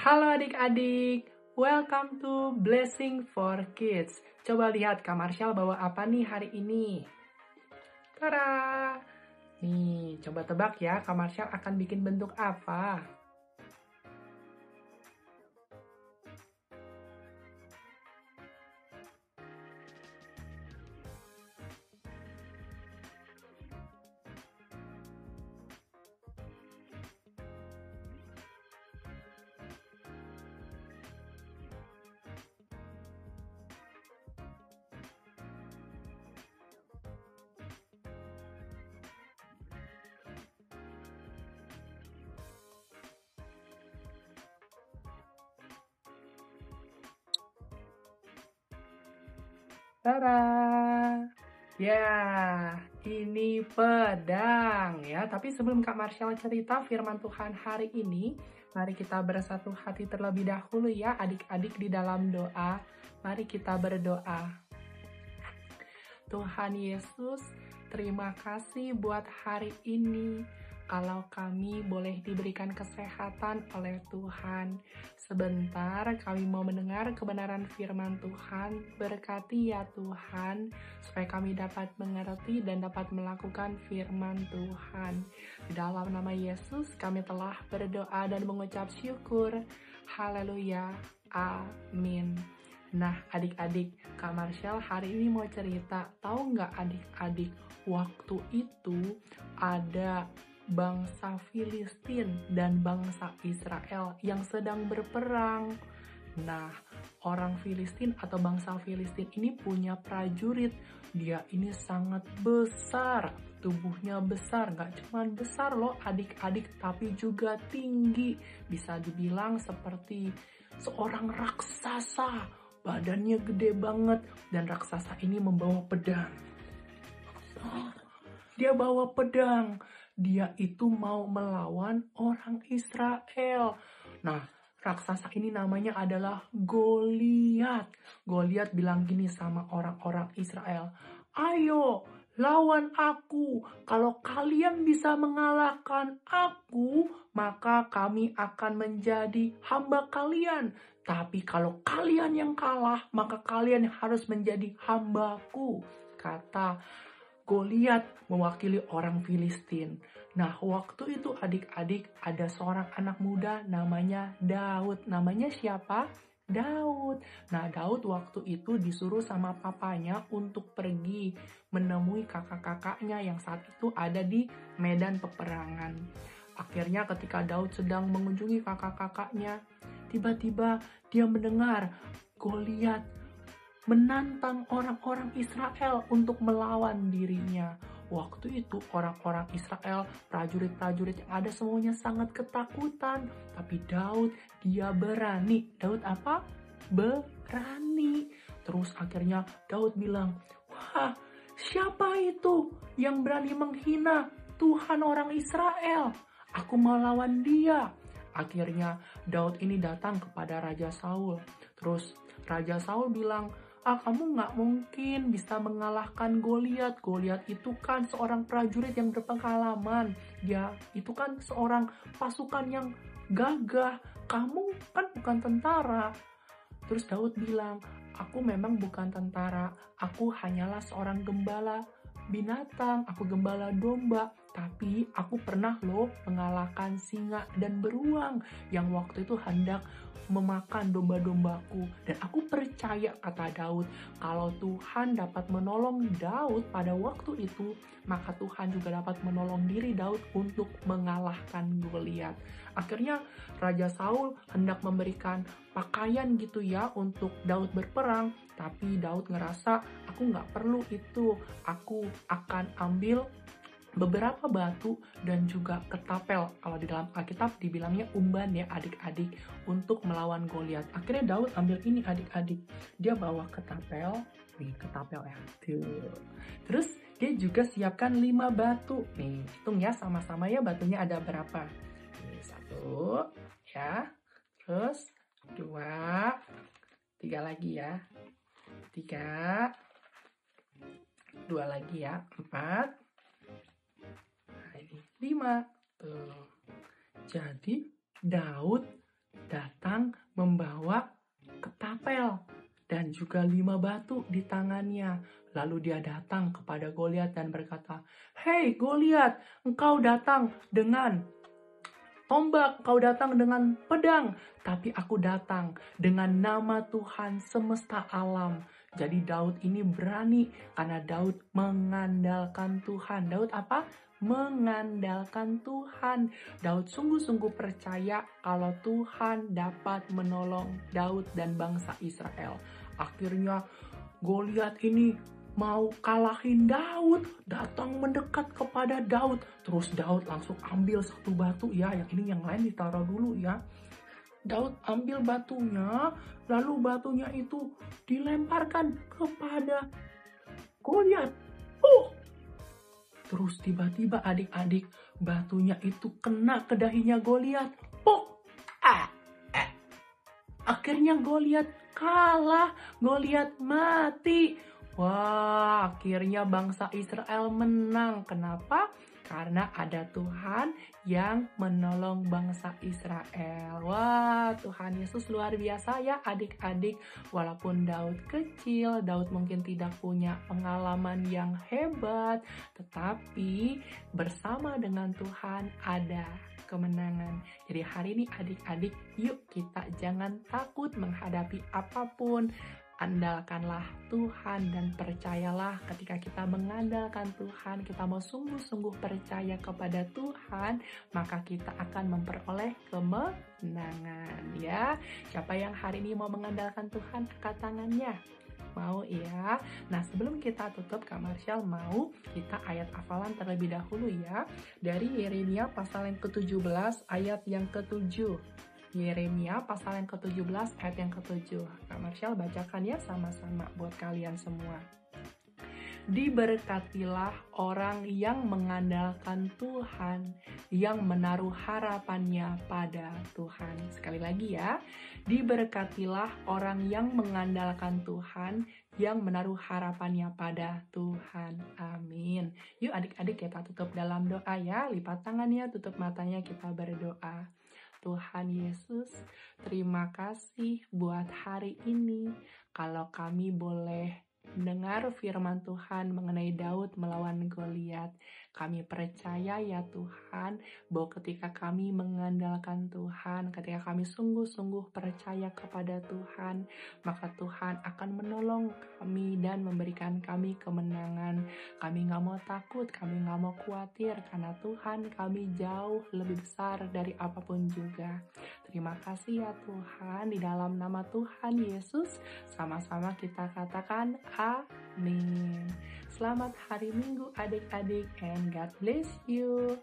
Halo adik-adik, welcome to Blessing for Kids. Coba lihat Kak Marshall bawa apa nih hari ini? Tada! Nih, coba tebak ya, Kak Marshall akan bikin bentuk apa? Tada! Ya, ini pedang ya. Tapi sebelum Kak Marshall cerita firman Tuhan hari ini, mari kita bersatu hati terlebih dahulu ya adik-adik di dalam doa. Mari kita berdoa. Tuhan Yesus, terima kasih buat hari ini. Kalau kami boleh diberikan kesehatan oleh Tuhan. Sebentar kami mau mendengar kebenaran firman Tuhan. Berkati ya Tuhan, supaya kami dapat mengerti dan dapat melakukan firman Tuhan. Di dalam nama Yesus kami telah berdoa dan mengucap syukur. Haleluya. Amin. Nah, adik-adik, Kak Marshall hari ini mau cerita. Tahu nggak adik-adik, waktu itu ada bangsa Filistin dan bangsa Israel yang sedang berperang. Nah, orang Filistin atau bangsa Filistin ini punya prajurit. Dia ini sangat besar, tubuhnya besar, nggak cuma besar loh adik-adik, tapi juga tinggi. Bisa dibilang seperti seorang raksasa, badannya gede banget, dan raksasa ini membawa pedang. Dia bawa pedang. Dia itu mau melawan orang Israel. Nah, raksasa ini namanya adalah Goliat. Goliat bilang gini sama orang-orang Israel, "Ayo, lawan aku. Kalau kalian bisa mengalahkan aku, maka kami akan menjadi hamba kalian. Tapi kalau kalian yang kalah, maka kalian harus menjadi hambaku," kata Goliat mewakili orang Filistin. Nah, waktu itu adik-adik ada seorang anak muda namanya Daud. Namanya siapa? Daud. Nah, Daud waktu itu disuruh sama papanya untuk pergi menemui kakak-kakaknya yang saat itu ada di medan peperangan. Akhirnya ketika Daud sedang mengunjungi kakak-kakaknya, tiba-tiba dia mendengar Goliat menantang orang-orang Israel untuk melawan dirinya. Waktu itu orang-orang Israel, prajurit-prajurit yang ada semuanya sangat ketakutan. Tapi Daud, dia berani. Daud apa? Berani. Terus akhirnya Daud bilang, "Wah, siapa itu yang berani menghina Tuhan orang Israel? Aku mau lawan dia." Akhirnya Daud ini datang kepada Raja Saul. Terus Raja Saul bilang, "Kamu nggak mungkin bisa mengalahkan Goliat. Goliat itu kan seorang prajurit yang berpengalaman. Dia itu kan seorang pasukan yang gagah. Kamu kan bukan tentara." Terus Daud bilang, "Aku memang bukan tentara. Aku hanyalah seorang gembala binatang. Aku gembala domba. Tapi aku pernah loh mengalahkan singa dan beruang yang waktu itu hendak memakan domba-dombaku. Dan aku percaya," kata Daud, "kalau Tuhan dapat menolong Daud pada waktu itu, maka Tuhan juga dapat menolong diri Daud untuk mengalahkan Goliat." Akhirnya Raja Saul hendak memberikan pakaian gitu ya untuk Daud berperang. Tapi Daud ngerasa, "Aku nggak perlu itu. Aku akan ambil beberapa batu dan juga ketapel." Kalau di dalam Alkitab dibilangnya umban ya adik-adik, untuk melawan Goliat. Akhirnya Daud ambil ini adik-adik. Dia bawa ketapel, nih ketapel ya. Tuh. Terus dia juga siapkan 5 batu. Nih, hitung ya sama-sama ya batunya ada berapa. Nih, 1 ya. Terus 2, 3 lagi ya. 3, 2 lagi ya. 4, 5. Tuh. Jadi Daud datang juga 5 batu di tangannya. Lalu dia datang kepada Goliat dan berkata, "Hei Goliat, engkau datang dengan tombak, kau datang dengan pedang, tapi aku datang dengan nama Tuhan semesta alam." Jadi Daud ini berani karena Daud mengandalkan Tuhan. Daud apa? Mengandalkan Tuhan. Daud sungguh-sungguh percaya kalau Tuhan dapat menolong Daud dan bangsa Israel. Akhirnya Goliat ini mau kalahin Daud, datang mendekat kepada Daud. Terus Daud langsung ambil satu batu ya, yang lain ditaruh dulu ya. Daud ambil batunya, lalu batunya itu dilemparkan kepada Goliat. Terus tiba-tiba adik-adik, batunya itu kena ke dahinya Goliat. Akhirnya Goliat kalah, Goliat mati. Wah, akhirnya bangsa Israel menang. Kenapa? Karena ada Tuhan yang menolong bangsa Israel. Wah, Tuhan Yesus luar biasa ya adik-adik. Walaupun Daud kecil, Daud mungkin tidak punya pengalaman yang hebat, tetapi bersama dengan Tuhan ada kemenangan. Jadi hari ini adik-adik, yuk kita jangan takut menghadapi apapun. Andalkanlah Tuhan dan percayalah ketika kita mengandalkan Tuhan, kita mau sungguh-sungguh percaya kepada Tuhan, maka kita akan memperoleh kemenangan ya. Siapa yang hari ini mau mengandalkan Tuhan, angkat tangannya. Mau ya? Nah sebelum kita tutup, Kak Marshall mau kita ayat hafalan terlebih dahulu ya. Dari Yeremia pasal yang ke-17 ayat yang ke-7. Yeremia pasal yang ke-17 ayat yang ke-7. Kak Marshall bacakan ya sama-sama buat kalian semua. Diberkatilah orang yang mengandalkan Tuhan, yang menaruh harapannya pada Tuhan. Sekali lagi ya, diberkatilah orang yang mengandalkan Tuhan, yang menaruh harapannya pada Tuhan. Amin. Yuk adik-adik kita tutup dalam doa ya. Lipat tangannya, tutup matanya, kita berdoa. Tuhan Yesus, terima kasih buat hari ini. Kalau kami boleh mendengar firman Tuhan mengenai Daud melawan Goliat, kami percaya ya Tuhan, bahwa ketika kami mengandalkan Tuhan, ketika kami sungguh-sungguh percaya kepada Tuhan, maka Tuhan akan menolong kami dan memberikan kami kemenangan. Kami gak mau takut, kami gak mau khawatir, karena Tuhan kami jauh lebih besar dari apapun juga. Terima kasih ya Tuhan, di dalam nama Tuhan Yesus, sama-sama kita katakan amin. Selamat hari Minggu adik-adik, and God bless you.